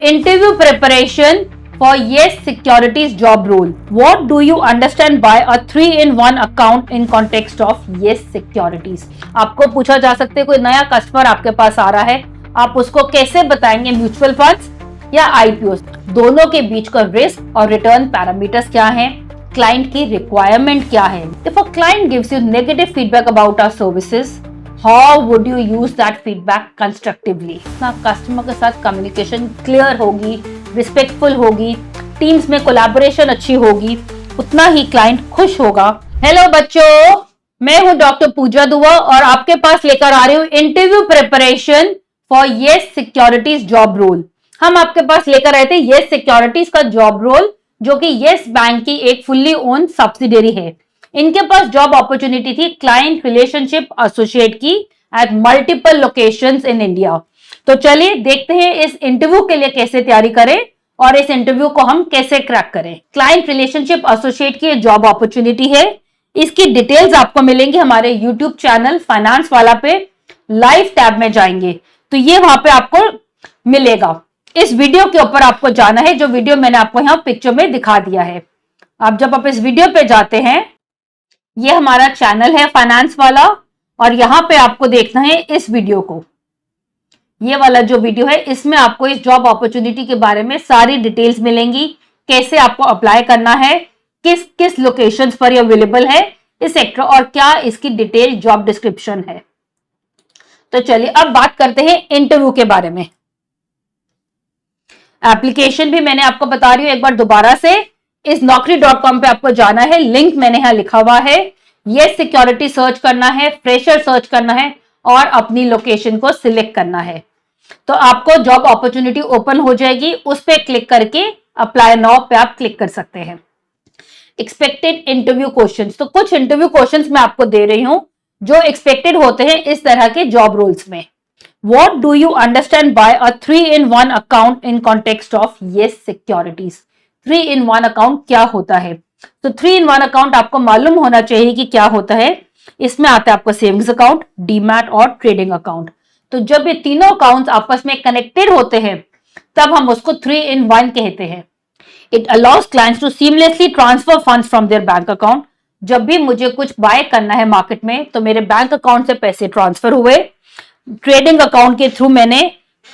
Interview preparation for Yes Securities job role. What do you understand by a 3-in-1 account in context of Yes Securities? आपको पूछा जा सकता है, कोई नया कस्टमर आपके पास आ रहा है, आप उसको कैसे बताएंगे म्यूचुअल फंड्स या आईपीओ, दोनों के बीच का रिस्क और रिटर्न पैरामीटर्स क्या हैं, क्लाइंट की रिक्वायरमेंट क्या है. If a client gives you negative feedback about our services, how would you use that feedback constructively. Customer के साथ कम्युनिकेशन क्लियर होगी, रिस्पेक्टफुल होगी, टीम्स में कोलैबोरेशन अच्छी होगी, उतना ही क्लाइंट खुश होगा. हेलो बच्चों, मैं हूं डॉक्टर पूजा दुआ और आपके पास लेकर आ रही हूं interview preparation for Yes Securities job role. हम आपके पास लेकर आए थे येस सिक्योरिटीज का जॉब रोल, जो कि येस बैंक की एक फुल्ली ओन सब्सिडियरी है. इनके पास जॉब अपॉर्चुनिटी थी क्लाइंट रिलेशनशिप एसोसिएट की at multiple locations in India. तो चलिए देखते हैं इस इंटरव्यू के लिए कैसे तैयारी करें और इस इंटरव्यू को हम कैसे क्रैक करें. क्लाइंट रिलेशनशिप एसोसिएट की जॉब अपॉर्चुनिटी है. इसकी डिटेल्स आपको मिलेंगी हमारे यूट्यूब चैनल फाइनेंस वाला पे. लाइव टैब में जाएंगे तो ये वहां पे आपको मिलेगा. इस वीडियो के ऊपर आपको जाना है, जो वीडियो मैंने आपको यहाँ पिक्चर में दिखा दिया है. जब आप इस वीडियो पे जाते हैं, ये हमारा चैनल है फाइनेंस वाला और यहां पे आपको देखना है इस वीडियो को. ये वाला जो वीडियो है, इसमें आपको इस जॉब अपॉर्चुनिटी के बारे में सारी डिटेल्स मिलेंगी. कैसे आपको अप्लाई करना है, किस किस लोकेशंस पर ये अवेलेबल है इस सेक्टर, और क्या इसकी डिटेल जॉब डिस्क्रिप्शन है. तो चलिए अब बात करते हैं इंटरव्यू के बारे में. एप्लीकेशन भी मैंने आपको बता रही हूं एक बार दोबारा से. इस naukri.com पे आपको जाना है, लिंक मैंने यहां लिखा हुआ है. येस सिक्योरिटी सर्च करना है, फ्रेशर सर्च करना है और अपनी लोकेशन को सिलेक्ट करना है. तो आपको जॉब अपॉर्चुनिटी ओपन हो जाएगी, उस पर क्लिक करके अप्लाई नाउ पे आप क्लिक कर सकते हैं. एक्सपेक्टेड इंटरव्यू क्वेश्चंस, तो कुछ इंटरव्यू क्वेश्चंस मैं आपको दे रही हूं जो एक्सपेक्टेड होते हैं इस तरह के जॉब रोल्स में. What do you understand by a 3-in-1 account in context of Yes Securities? 3-in-1 account क्या होता है? तो 3-in-1 अकाउंट आपको मालूम होना चाहिए कि क्या होता है. इसमें आता है आपको सेविंग्स अकाउंट, डीमैट और ट्रेडिंग अकाउंट. तो जब ये तीनों अकाउंट्स आपस में कनेक्टेड होते हैं तब हम उसको 3-in-1 कहते हैं. It allows clients to seamlessly transfer funds from their bank account. जब भी मुझे कुछ बाय करना है मार्केट में तो मेरे बैंक अकाउंट से पैसे ट्रांसफर हुए, ट्रेडिंग अकाउंट के थ्रू मैंने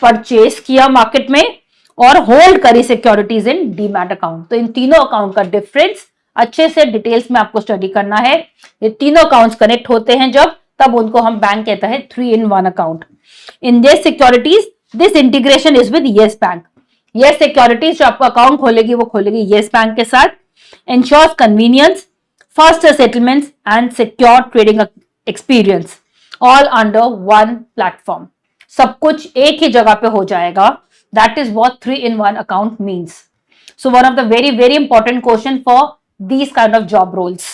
परचेज किया मार्केट में, और होल्ड करी सिक्योरिटीज इन डीमैट अकाउंट. तो इन तीनों अकाउंट का डिफरेंस अच्छे से डिटेल्स में आपको स्टडी करना है. ये तीनों अकाउंट्स कनेक्ट होते हैं जब, तब उनको हम बैंक कहता है 3-in-1 account. In yes securities this integration is with yes bank. Yes securities जो आपको अकाउंट खोलेगी वो खोलेगी येस बैंक के साथ. Insures convenience, faster settlements and secure trading experience, all under one platform. सब कुछ एक ही जगह पे हो जाएगा. That is what 3-in-1 account means. So one of the very important question for these kind of job roles.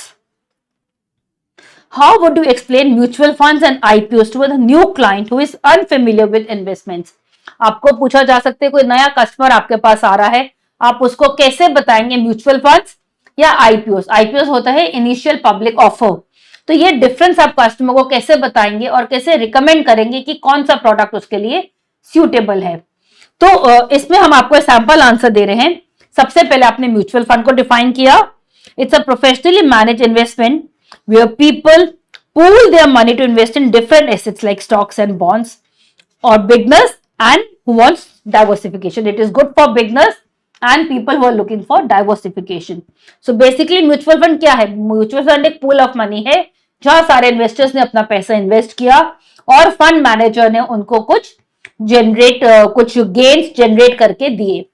How would you explain mutual funds and IPOs to a new client who is unfamiliar with investments? आपको पूछा जा सकता है, कोई नया customer आपके पास आ रहा है, आप उसको कैसे बताएंगे म्यूचुअल फंड्स या आईपीओस. आईपीओस होता है इनिशियल पब्लिक ऑफर. तो ये डिफरेंस आप कस्टमर को कैसे बताएंगे और कैसे रिकमेंड करेंगे कि कौन सा प्रोडक्ट उसके लिए सूटेबल है. तो इसमें हम आपको सैंपल आंसर दे रहे हैं. सबसे पहले आपने म्यूचुअल फंड को डिफाइन किया. It's a professionally manage investment where people pool their money to invest in different assets like stocks and bonds, और beginners and who wants diversification. It is good for beginners and people who are looking for diversification. So basically mutual fund क्या है? Mutual fund एक pool of money है जहां सारे investors ने अपना पैसा इन्वेस्ट किया और फंड मैनेजर ने उनको कुछ गेन्स जनरेट करके दिए.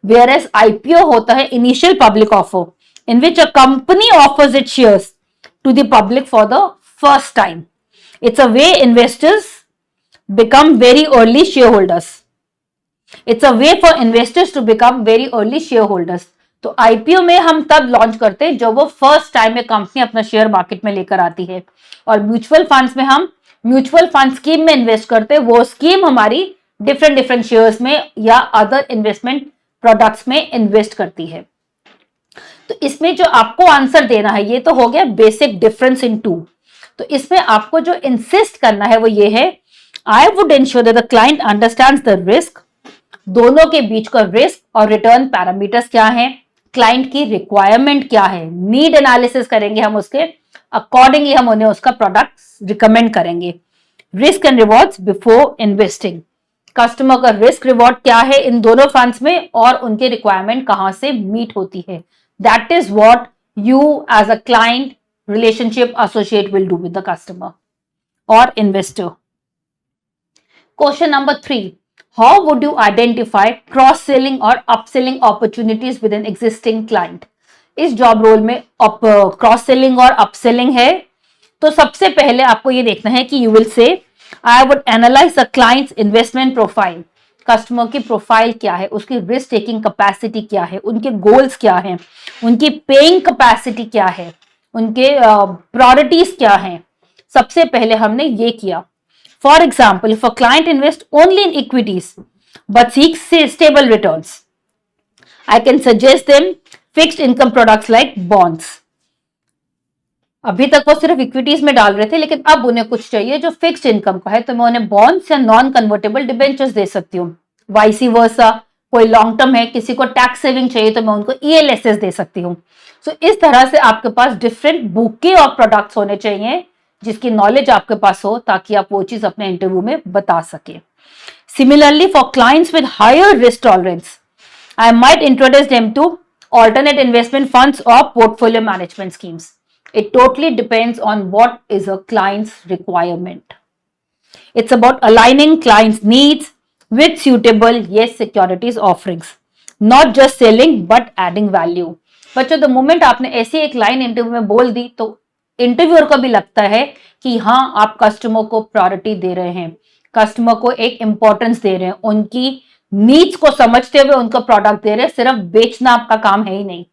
Whereas IPO होता है initial public offer, in which a company offers it shares to the public for the first time. It's a way investors become very early share holders. It's a way for investors to become very early share holders. तो IPO में हम तब launch करते हैं जब वो first time में company अपना शेयर मार्केट में लेकर आती है, और म्यूचुअल फंड्स में हम म्यूचुअल फंड स्कीम में इन्वेस्ट करते हैं. वो स्कीम हमारी डिफरेंट शेयर्स में या अदर इन्वेस्टमेंट प्रोडक्ट्स में इन्वेस्ट करती है. तो इसमें जो आपको आंसर देना है ये तो हो गया बेसिक डिफरेंस इन टू. तो इसमें आपको जो इंसिस्ट करना है वो ये है, I would ensure that the client understands the risk, दोनों के बीच का रिस्क और रिटर्न पैरामीटर्स क्या है, क्लाइंट की रिक्वायरमेंट क्या है, नीड एनालिसिस करेंगे हम, उसके अकॉर्डिंगली हम उन्हें उसका प्रोडक्ट रिकमेंड करेंगे। Risk and rewards before investing, customer का रिस्क रिवॉर्ड क्या है इन दोनों फंड्स में और उनके रिक्वायरमेंट कहां से मीट होती है। That is what you as a client relationship associate will do with the customer or investor. Question number 3, how would you identify cross selling or upselling opportunities with an existing client? इस job role में cross selling और upselling है, तो सबसे पहले आपको ये देखना है कि you will say I would analyse the clients investment profile, customer की प्रोफाइल क्या है, उसकी रिस्क टेकिंग कैपेसिटी क्या है, उनके गोल्स क्या है, उनकी पेइंग कैपेसिटी क्या है, उनके प्रायोरिटीज क्या हैं। सबसे पहले हमने ये किया। For example, if a client invest only in equities but seek stable returns, I can suggest them fixed income products like bonds. अभी तक वो सिर्फ इक्विटीज में डाल रहे थे, लेकिन अब उन्हें कुछ चाहिए जो फिक्स्ड इनकम का है, तो मैं उन्हें बॉन्ड्स या नॉन कन्वर्टेबल डिबेंचर्स दे सकती हूँ। वाइसी वर्सा, कोई लॉन्ग टर्म है, किसी को टैक्स सेविंग चाहिए, तो मैं उनको ईएलएसएस दे सकती हूँ। सो इस तरह से आपके पास डिफरेंट बुके ऑफ प्रोडक्ट्स होने चाहिए जिसकी नॉलेज आपके पास हो, ताकि आप वो चीज अपने इंटरव्यू में बता सके। Similarly for clients with higher risk tolerance, I might introduce them to alternate investment funds or portfolio management schemes. It totally depends on what is a client's requirement. It's about aligning client's needs with suitable yes securities offerings, not just selling but adding value. बच्चों, the moment आपने ऐसी एक line interview में बोल दी तो interviewer को भी लगता है कि हाँ, आप कस्टमर को प्रायोरिटी दे रहे हैं, कस्टमर को एक इंपॉर्टेंस दे रहे हैं, उनकी नीड्स को समझते हुए उनको प्रोडक्ट दे रहे हैं, सिर्फ बेचना आपका काम है ही नहीं।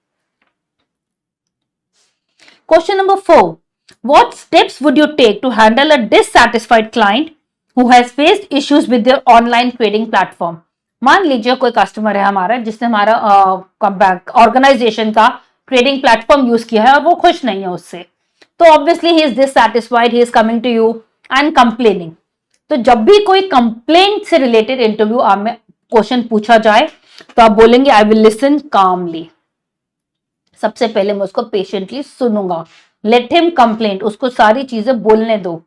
Question number 4, what steps would you take to handle a dissatisfied client who has faced issues with their online trading platform? मान लीजिए कोई कस्टमर है हमारा जिसने हमारा ऑर्गेनाइजेशन का ट्रेडिंग प्लेटफॉर्म यूज किया है और वो खुश नहीं है उससे, तो obviously he is dissatisfied, he is coming to you and complaining. तो जब भी कोई कंप्लेंट से रिलेटेड इंटरव्यू में क्वेश्चन पूछा जाए तो आप बोलेंगे आई विल लिसन कामली। सबसे पहले मैं उसको पेशेंटली सुनूंगा, लेट हिम कंप्लेंट, उसको सारी चीजें बोलने दो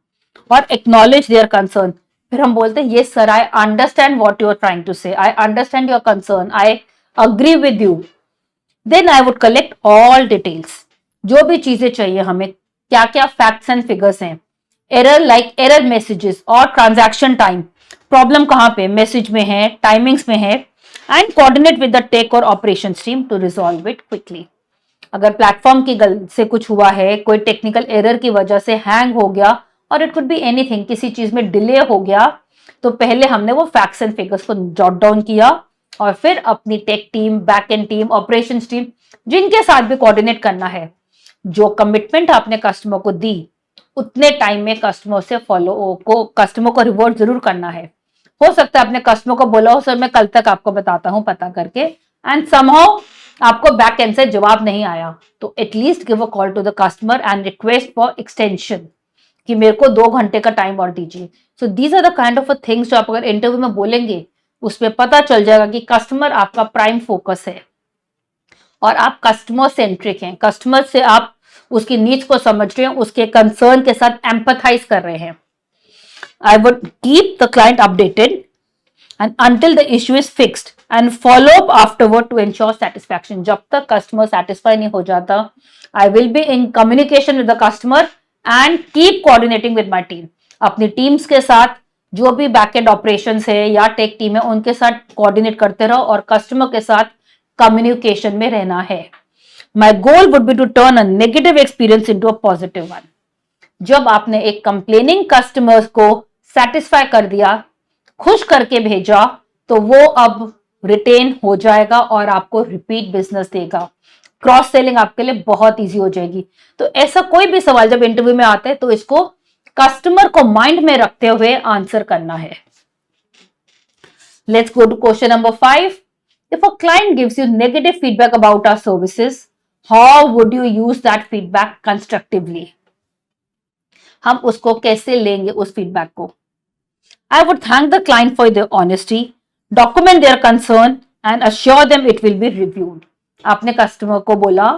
और एक्नॉलेज देयर कंसर्न। फिर हम बोलते हैं yes sir, I understand what you are trying to say, I understand your concern, I agree with you. Then I would collect all details, जो भी चीजें चाहिए हमें, क्या क्या फैक्ट्स एंड फिगर्स हैं, एरर लाइक एरर मैसेजेस और transaction time, problem कहां पे, मैसेज में है, टाइमिंग्स में है, and coordinate with the tech और operation team to resolve it quickly. अगर प्लेटफॉर्म की गलती से कुछ हुआ है, कोई टेक्निकल एरर की वजह से हैंग हो गया, और इट कुड बी एनीथिंग, किसी चीज में डिले हो गया, तो पहले हमने वो फैक्ट्स एंड फिगर्स को जॉट डाउन किया और फिर अपनी tech team, back and team, operation team, जिनके साथ भी कोऑर्डिनेट करना है, जो कमिटमेंट आपने कस्टमर को दी उतने टाइम में कस्टमर से कस्टमर को रिवॉर्ड जरूर करना है। हो सकता है अपने कस्टमर को बोला हो सर मैं कल तक आपको बताता हूं पता करके, एंड समहाउ आपको बैक एंड से जवाब नहीं आया, तो at least give a call to the customer and request for extension कि मेरे को 2 घंटे का टाइम और दीजिए। So these are the kind of things जो आप अगर इंटरव्यू में बोलेंगे उसमें पता चल जाएगा कि कस्टमर आपका प्राइम फोकस है और आप कस्टमर सेंट्रिक हैं, कस्टमर से आप उसकी नीड्स को समझ रहे हैं, उसके कंसर्न के साथ एम्पथाइज कर रहे हैं। I would keep the client updated and until the issue is fixed and follow up afterward to ensure satisfaction. जब तक customer satisfy नहीं हो जाता, I will be in communication with the customer and keep coordinating with my team. अपनी teams के साथ जो भी बैकएंड ऑपरेशंस है या टेक टीम है उनके साथ कोऑर्डिनेट करते रहो और कस्टमर के साथ कम्युनिकेशन में रहना है। My goal would be to turn a negative experience into a positive one. जब आपने एक कंप्लेनिंग कस्टमर्स को सेटिस्फाई कर दिया, खुश करके भेजा, तो वो अब रिटेन हो जाएगा और आपको रिपीट बिजनेस देगा। क्रॉस सेलिंग आपके लिए बहुत इजी हो जाएगी। तो ऐसा कोई भी सवाल जब इंटरव्यू में आता है तो इसको कस्टमर को माइंड में रखते हुए आंसर करना है। Let's go to question number 5. If a client gives you negative feedback about our services, how would you use that feedback constructively? हम उसको कैसे लेंगे उस फीडबैक को? I would thank the client for their honesty, document their concern and assure them it will be reviewed. आपने customer को बोला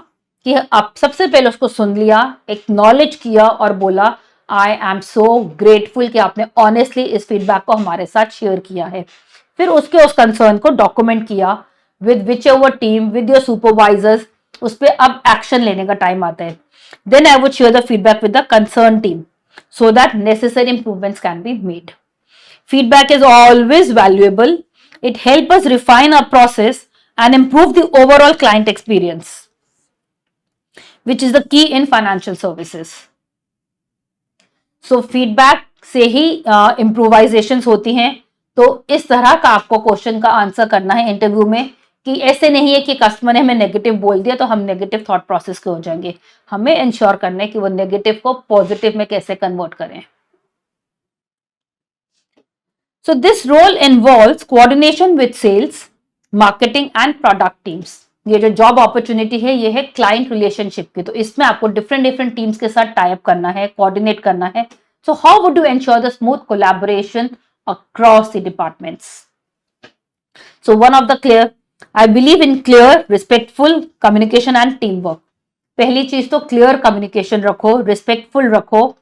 कि आप सबसे पहले उसको सुन लिया, एक्नॉलेज किया और बोला आई एम सो ग्रेटफुल कि आपने ऑनेस्टली इस फीडबैक को हमारे साथ शेयर किया है। फिर उसके उस कंसर्न को डॉक्यूमेंट किया with whichever team, with your supervisors. उस पर अब एक्शन लेने का टाइम आता है। Then I would share the feedback with the concern team so that necessary improvements can be made. Feedback is always valuable. It helps us refine our process and improve the overall client experience, which is the key in financial services. So feedback से ही improvisations होती हैं। तो इस तरह का आपको question का answer करना है इंटरव्यू में, कि ऐसे नहीं है कि कस्टमर ने हमें नेगेटिव बोल दिया तो हम नेगेटिव थॉट प्रोसेस के हो जाएंगे। हमें इंश्योर करना है कि वो नेगेटिव को पॉजिटिव में कैसे कन्वर्ट करें। So this role involves coordination with sales, marketing and product teams. ये जो जॉब अपॉर्चुनिटी है ये है क्लाइंट रिलेशनशिप की, तो इसमें आपको डिफरेंट टीम्स के साथ टाई अप करना है, कोऑर्डिनेट करना है। So how would you ensure the smooth collaboration across the departments? So one of the clear, I believe in clear respectful communication and team work. पहली चीज तो क्लियर कम्युनिकेशन रखो, रिस्पेक्टफुल रखो।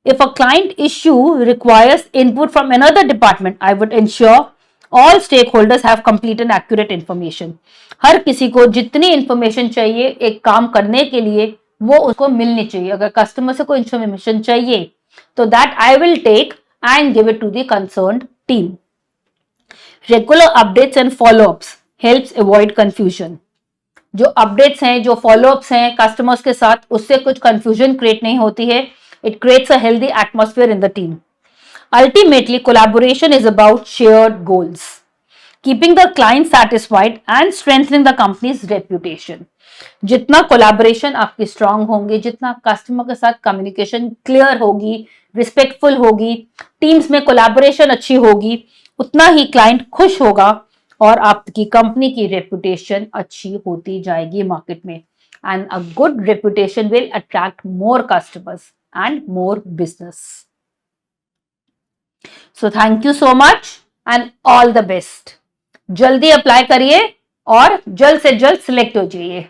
If a client issue requires input from another department, I would ensure all stakeholders have complete and accurate information. हर किसी को जितनी information चाहिए एक काम करने के लिए वो उसको मिलनी चाहिए। अगर कस्टमर से कोई इंफॉर्मेशन चाहिए तो that I will take and give it to the concerned team. Regular updates and followups helps avoid confusion. जो अपडेट्स हैं, जो फॉलोअप्स हैं कस्टमर्स के साथ, उससे कुछ कंफ्यूजन क्रिएट नहीं होती है। It creates a healthy atmosphere in the team. Ultimately, collaboration is about shared goals, keeping the client satisfied and strengthening the company's reputation. जितना कोलैबोरेशन आपकी स्ट्रांग होंगे, जितना कस्टमर के साथ कम्युनिकेशन क्लियर होगी, रिस्पेक्टफुल होगी, टीम्स में कोलैबोरेशन अच्छी होगी, उतना ही क्लाइंट खुश होगा और आपकी कंपनी की रेपुटेशन अच्छी होती जाएगी मार्केट में। And a good reputation will attract more customers and more business. So thank you so much and all the best. जल्दी अप्लाई करिए और जल्द से जल्द सिलेक्ट हो जाइए।